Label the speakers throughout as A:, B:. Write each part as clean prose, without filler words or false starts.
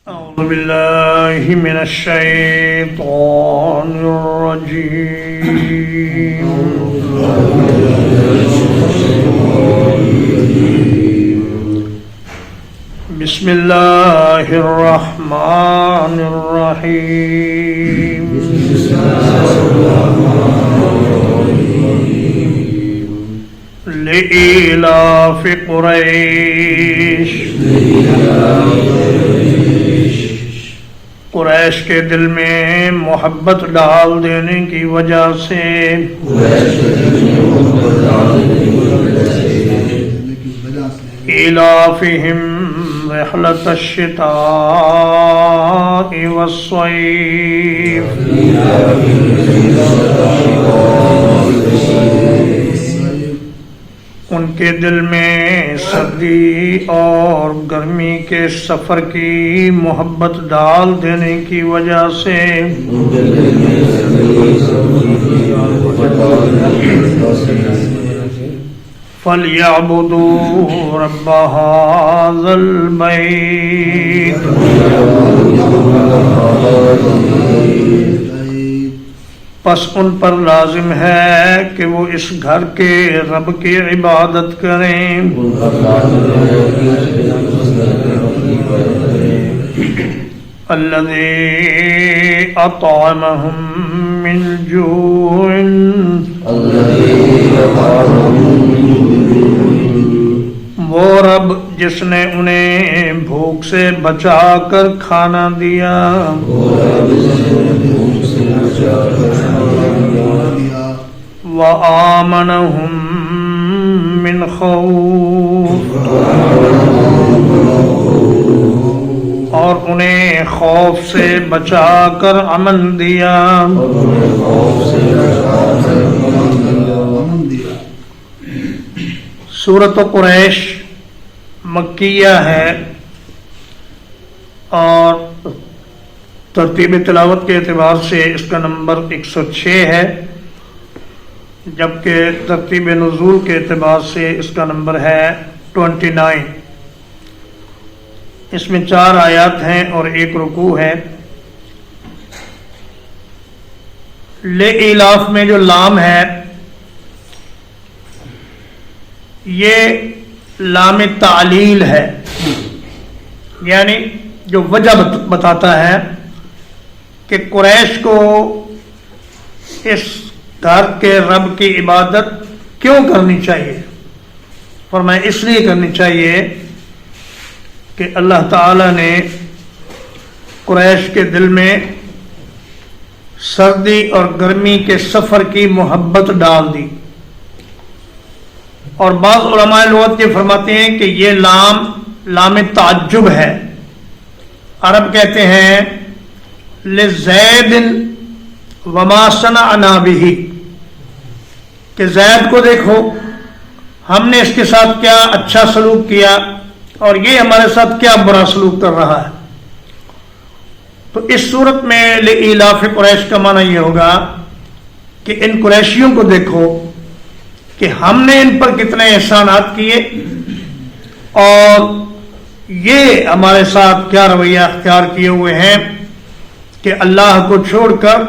A: أعوذ بالله من الشيطان الرجيم بسم الله الرحمن الرحيم لإيلاف قریش قریش کے دل میں محبت ڈال دینے کی وجہ سے إيلافهم رحلة الشتاء والصيف ان کے دل میں سردی اور گرمی کے سفر کی محبت ڈال دینے کی وجہ سے فَلْيَعْبُدُوا رَبَّ هَذَا الْبَيْتِ پس ان پر لازم ہے کہ وہ اس گھر کے رب کی عبادت کریں الذي أطعمهم من جوع وہ رب جس نے انہیں بھوک سے بچا کر کھانا دیا وآمنهم من خوف اور انہیں خوف سے بچا کر امن دیا سورۃ قریش مکیہ ہے اور ترتیب تلاوت کے اعتبار سے اس کا نمبر 106 ہے جبکہ ترتیب نزول کے اعتبار سے اس کا نمبر ہے 29 اس میں 4 آیات ہیں اور 1 رکوع ہے لِإِلاف میں جو لام ہے یہ لام تعلیل ہے یعنی جو وجہ بتاتا ہے کہ قریش کو اس گھر کے رب کی عبادت کیوں کرنی چاہیے فرمایا اس لیے کرنی چاہیے کہ اللہ تعالی نے قریش کے دل میں سردی اور گرمی کے سفر کی محبت ڈال دی اور بعض علماء لغت یہ فرماتے ہیں کہ یہ لام تعجب ہے عرب کہتے ہیں لزید وما صنعنا به کہ زید کو دیکھو ہم نے اس کے ساتھ کیا اچھا سلوک کیا اور یہ ہمارے ساتھ کیا برا سلوک کر رہا ہے تو اس صورت میں لإیلاف قریش کا معنی یہ ہوگا کہ ان قریشیوں کو دیکھو کہ ہم نے ان پر کتنے احسانات کیے اور یہ ہمارے ساتھ کیا رویہ اختیار کیے ہوئے ہیں کہ اللہ کو چھوڑ کر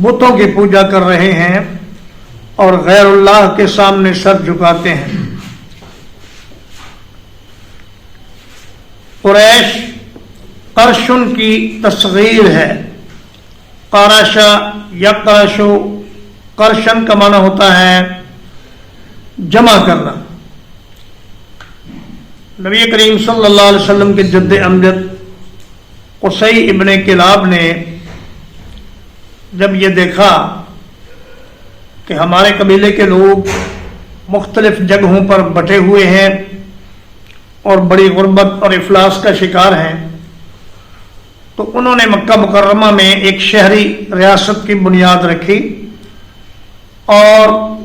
A: بتوں کی پوجا کر رہے ہیں اور غیر اللہ کے سامنے سر جھکاتے ہیں قریش قرشن کی تصغیر ہے قرشا یقرشو قرشن کا معنی ہوتا ہے جمع کرنا نبی کریم صلی اللہ علیہ وسلم کے جد امجد قصی ابن کلاب نے جب یہ دیکھا کہ ہمارے قبیلے کے لوگ مختلف جگہوں پر بٹے ہوئے ہیں اور بڑی غربت اور افلاس کا شکار ہیں تو انہوں نے مکہ مکرمہ میں ایک شہری ریاست کی بنیاد رکھی اور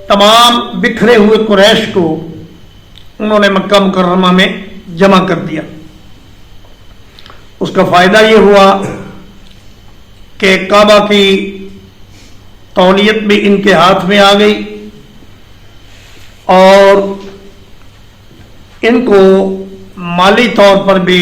A: تمام بکھرے ہوئے قریش کو انہوں نے مکہ مکرمہ میں جمع کر دیا اس کا فائدہ یہ ہوا کہ کعبہ کی تولیت بھی ان کے ہاتھ میں آ گئی اور ان کو مالی طور پر بھی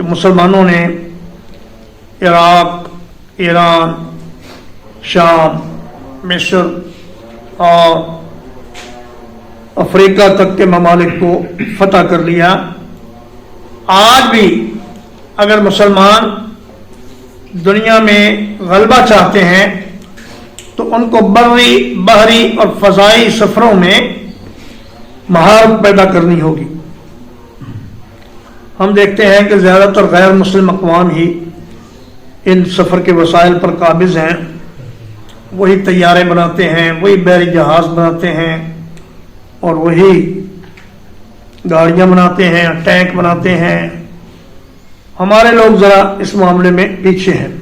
A: کہ مسلمانوں نے عراق، ایران، شام، مصر اور افریقہ تک کے ممالک کو فتح کر لیا۔ آج بھی اگر مسلمان دنیا میں غلبہ چاہتے ہیں تو ان کو بری، بحری اور فضائی سفروں میں مہارت پیدا کرنی ہوگی۔ ہم دیکھتے ہیں کہ زیادہ تر غیر مسلم اقوام ہی ان سفر کے وسائل پر قابض ہیں، وہی طیارے بناتے ہیں، وہی بحری جہاز بناتے ہیں، اور وہی گاڑیاں بناتے ہیں، ٹینک بناتے ہیں۔ ہمارے لوگ ذرا اس معاملے میں پیچھے ہیں۔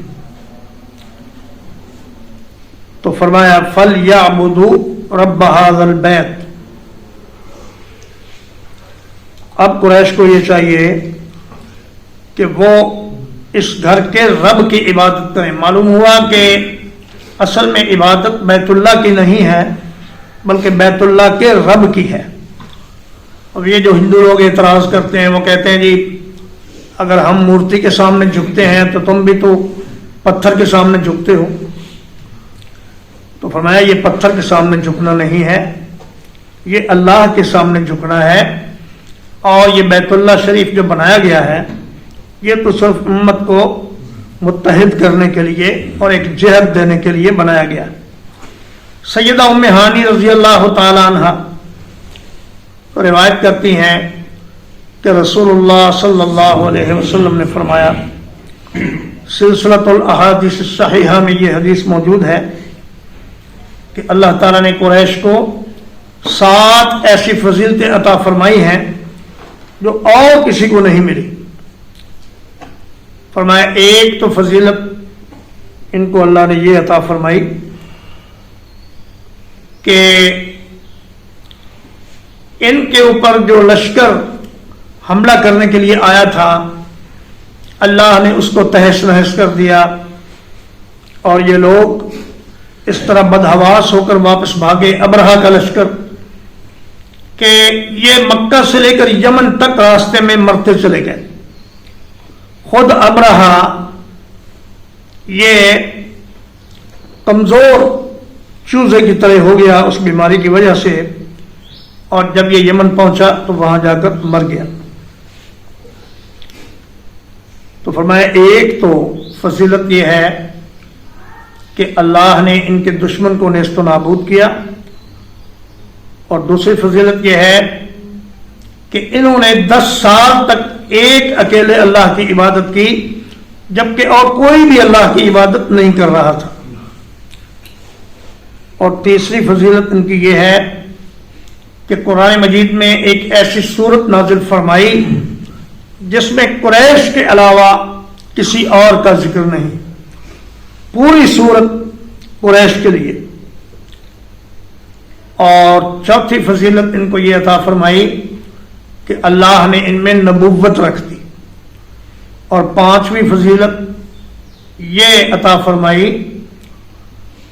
A: تو فرمایا فَلْيَعْبُدُوا رَبَّ هَذَا الْبَيْتِ۔ اب قریش کو یہ چاہیے کہ وہ اس گھر کے رب کی عبادت کریں۔ معلوم ہوا کہ اصل میں عبادت بیت اللہ کی نہیں ہے بلکہ بیت اللہ کے رب کی ہے۔ اب یہ جو ہندو لوگ اعتراض کرتے ہیں وہ کہتے ہیں جی اگر ہم مورتی کے سامنے جھکتے ہیں تو تم بھی تو پتھر کے سامنے جھکتے ہو۔ تو فرمایا یہ پتھر کے سامنے جھکنا نہیں ہے، یہ اللہ کے سامنے جھکنا ہے، اور یہ بیت اللہ شریف جو بنایا گیا ہے یہ تو صرف امت کو متحد کرنے کے لیے اور ایک جہت دینے کے لیے بنایا گیا۔ سیدہ ام ہانی رضی اللہ تعالی عنہ روایت کرتی ہیں کہ رسول اللہ صلی اللہ علیہ وسلم نے فرمایا، سلسلۃ الاحادیث الصحیحہ میں یہ حدیث موجود ہے کہ اللہ تعالیٰ نے قریش کو 7 ایسی فضیلتیں عطا فرمائی ہیں جو اور کسی کو نہیں ملی۔ فرمایا ایک تو فضیلت ان کو اللہ نے یہ عطا فرمائی کہ ان کے اوپر جو لشکر حملہ کرنے کے لیے آیا تھا اللہ نے اس کو تہس نہس کر دیا، اور یہ لوگ اس طرح بدحواس ہو کر واپس بھاگے، ابرہا کا لشکر، کہ یہ مکہ سے لے کر یمن تک راستے میں مرتے چلے گئے۔ خود ابرہا یہ کمزور چوزے کی طرح ہو گیا اس بیماری کی وجہ سے، اور جب یہ یمن پہنچا تو وہاں جا کر مر گیا۔ تو فرمایا ایک تو فضیلت یہ ہے کہ اللہ نے ان کے دشمن کو نیست و نابود کیا، اور دوسری فضیلت یہ ہے کہ انہوں نے 10 سال تک ایک اکیلے اللہ کی عبادت کی جبکہ اور کوئی بھی اللہ کی عبادت نہیں کر رہا تھا۔ اور تیسری فضیلت ان کی یہ ہے کہ قرآن مجید میں ایک ایسی سورت نازل فرمائی جس میں قریش کے علاوہ کسی اور کا ذکر نہیں، پوری سورت قریش کے لیے۔ اور چوتھی فضیلت ان کو یہ عطا فرمائی کہ اللہ نے ان میں نبوت رکھ دی، اور پانچویں فضیلت یہ عطا فرمائی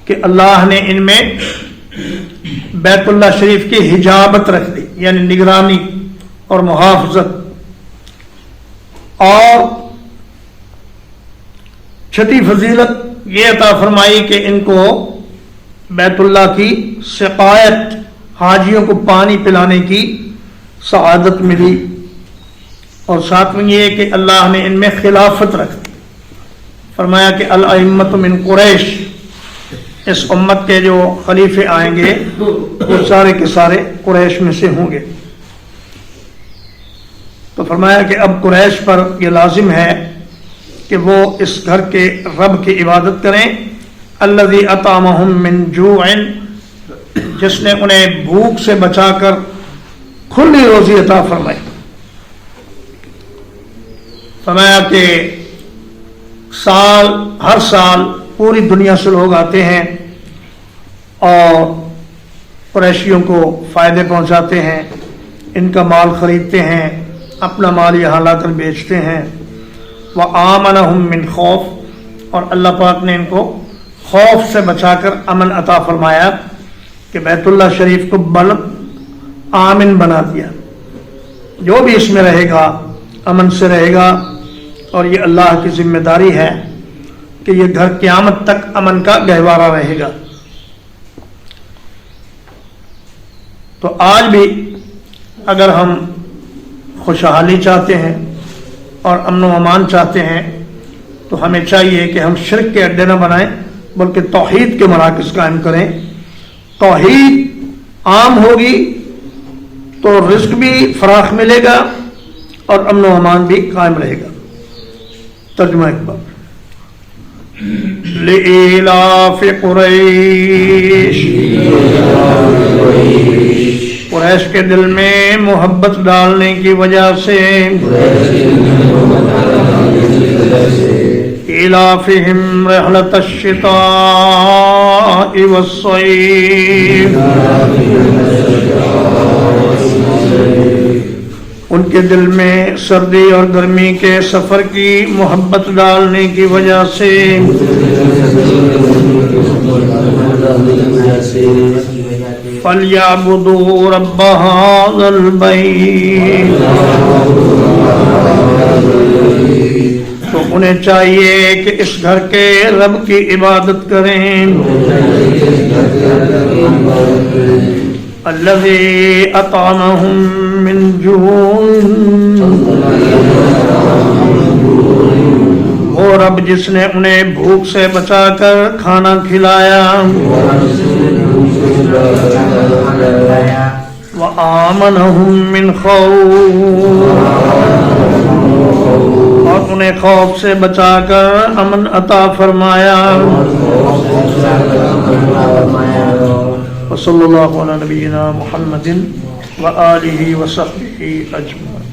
A: کہ اللہ نے ان میں بیت اللہ شریف کی حجابت رکھ دی، یعنی نگرانی اور محافظت۔ اور چھٹی فضیلت یہ عطا فرمائی کہ ان کو بیت اللہ کی سقایت، حاجیوں کو پانی پلانے کی سعادت ملی۔ اور ساتویں یہ کہ اللہ نے ان میں خلافت رکھ دی، فرمایا کہ الائمۃ من قریش، اس امت کے جو خلیفے آئیں گے وہ سارے کے سارے قریش میں سے ہوں گے۔ تو فرمایا کہ اب قریش پر یہ لازم ہے کہ وہ اس گھر کے رب کی عبادت کریں، الذی اطعمہم من جوع، جس نے انہیں بھوک سے بچا کر کھلی روزی عطا فرمائی۔ فرمایا کہ ہر سال پوری دنیا سے لوگ آتے ہیں اور قریشیوں کو فائدے پہنچاتے ہیں، ان کا مال خریدتے ہیں، اپنا مال یہاں لا کر بیچتے ہیں۔ وَآمَنَهُم مِّن خوف، اور اللہ پاک نے ان کو خوف سے بچا کر امن عطا فرمایا کہ بیت اللہ شریف کو آمن بنا دیا، جو بھی اس میں رہے گا امن سے رہے گا، اور یہ اللہ کی ذمہ داری ہے کہ یہ گھر قیامت تک امن کا گہوارہ رہے گا. تو آج بھی اگر ہم خوشحالی چاہتے ہیں اور امن و امان چاہتے ہیں تو ہمیں چاہیے کہ ہم شرک کے اڈے نہ بنائیں بلکہ توحید کے مراکز قائم کریں. توحید عام ہوگی تو رزق بھی فراخ ملے گا اور امن و امان بھی قائم رہے گا. ترجمہ ایک بار. لِإِيلَافِ قُرَيْشٍ، قریش کے دل میں محبت ڈالنے کی وجہ سے، إِيلَافِهِمْ رِحْلَةَ الشِّتَاءِ وَالصَّيْفِ، ان کے دل میں سردی اور گرمی کے سفر کی محبت ڈالنے کی وجہ سے، فَلْيَعْبُدُوا رَبَّ هَٰذَا الْبَيْتِ، تو انہیں چاہیے کہ اس گھر کے رب کی عبادت کریں. الذي أطعمهم من جوع، وہ رب جس نے انہیں بھوک سے بچا کر کھانا کھلایا. وآمنهم من خوف، اور انہیں خوف سے بچا کر امن عطا فرمایا. وصلی اللہ علی نبینا محمد وآلہ وصحبہ اجمعین.